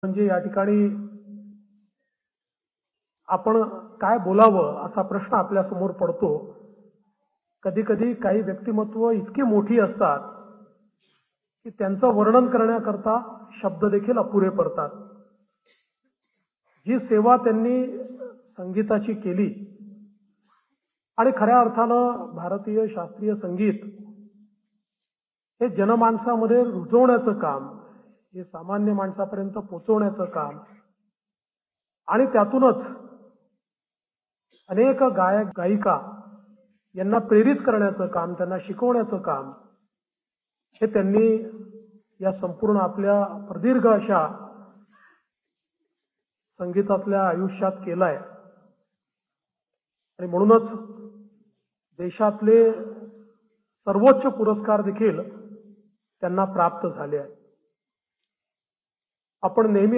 म्हणजे या ठिकाणी आपण काय बोलावं असा प्रश्न आपल्या समोर पडतो। कधी कधी काही व्यक्तिमत्व इतकी मोठी असतात की त्यांचं वर्णन करण्याकरता शब्द देखील अपुरे पडतात। जी सेवा त्यांनी संगीताची केली आणि खऱ्या अर्थानं भारतीय शास्त्रीय संगीत हे जनमानसामध्ये रुजवण्याचं काम, हे सामान्य माणसापर्यंत पोहोचवण्याचं काम आणि त्यातूनच अनेक गायक गायिका यांना प्रेरित करण्याचं काम, त्यांना शिकवण्याचं काम हे त्यांनी या संपूर्ण आपल्या प्रदीर्घ अशा संगीतातल्या आयुष्यात केलाय। आणि म्हणूनच देशातले सर्वोच्च पुरस्कार देखील त्यांना प्राप्त झाले आहेत। आपण नेहमी